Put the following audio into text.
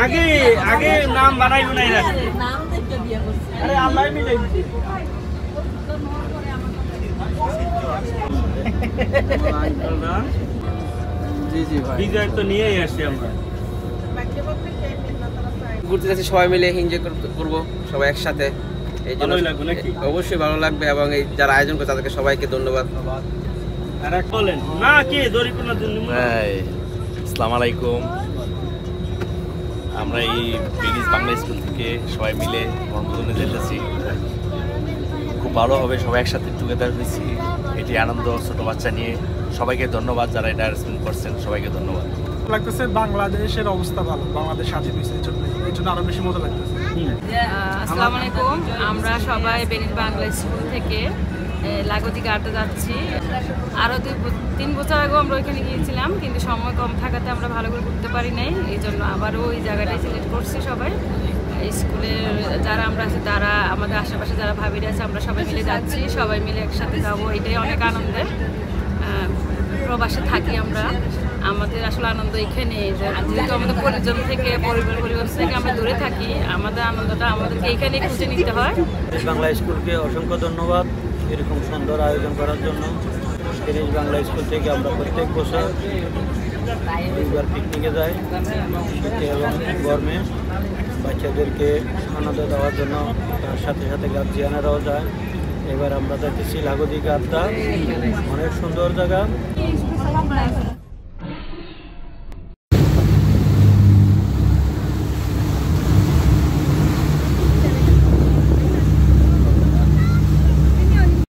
আগে আগে নাম বানাইব নাই নাম দেখে বিয়ে করছে আরে আল্লাহ মিলাই দিছে জি জি ভাই ডিজাইন তো নিয়েই আসি আমরা ঘুরতে যাচ্ছি সবাই মিলে এনজয় করব সবাই একসাথে এই জন্য অবশ্যই ভালো লাগবে এবং এই যারা আয়োজন করে তাদেরকে সবাইকে ধন্যবাদ। আর এক বলেন না কি দরিপনা জন্য ভাই আসসালামু আলাইকুম। আমরা এই বেনিস বাংলা স্কুল থেকে সবাই মিলে বনভোজনে যেতেছি, খুব ভালো হবে, সবাই একসাথে টুগেদার হয়েছি, এটি আনন্দ। ছোট বাচ্চা নিয়ে সবাইকে ধন্যবাদ, যারা এটা অ্যারেঞ্জমেন্ট করছেন সবাইকে ধন্যবাদ। লাগতেছে বাংলাদেশের অবস্থা ভালো, বাংলাদেশ স্বাধীন হয়েছে, এই জন্য আরো বেশি মজা লাগতেছে। আসসালামু আলাইকুম, আমরা সবাই বেনিস বাংলা স্কুল থেকে লাগোদি ঘাটে যাচ্ছি। আরও 2-3 বছর আগেও আমরা ওইখানে গিয়েছিলাম, কিন্তু সময় কম থাকাতে আমরা ভালো করে ঘুরতে পারি নাই। এই জন্য আবারও ওই জায়গাটাই সিলেক্ট করছি সবাই। স্কুলের যারা আমরা আছি, তারা আমাদের আশেপাশে যারা ভাবিরা আছে, আমরা সবাই মিলে যাচ্ছি, সবাই মিলে একসাথে যাবো, এটাই অনেক আনন্দের। প্রবাসে থাকি আমরা, আমাদের আসলে আনন্দ এখানে, যেহেতু আমাদের পরিজন থেকে পরিবার থেকে আমরা দূরে থাকি, আমাদের আনন্দটা আমাদেরকে এইখানেই খুঁজে নিতে হয়। বাংলা স্কুলকে অসংখ্য ধন্যবাদ এরকম সুন্দর আয়োজন করার জন্য। বেনিস বাংলা স্কুল থেকে আমরা প্রত্যেক বছর দুইবার পিকনিকে যাই, শীতে এবং গরমে। বাচ্চাদেরকে আনন্দ দেওয়ার জন্য তার সাথে সাথে গার্জিয়ানেরাও যায়। এবার আমরা যাইতেছি লাগোদি ঘাটটা, অনেক সুন্দর জায়গা।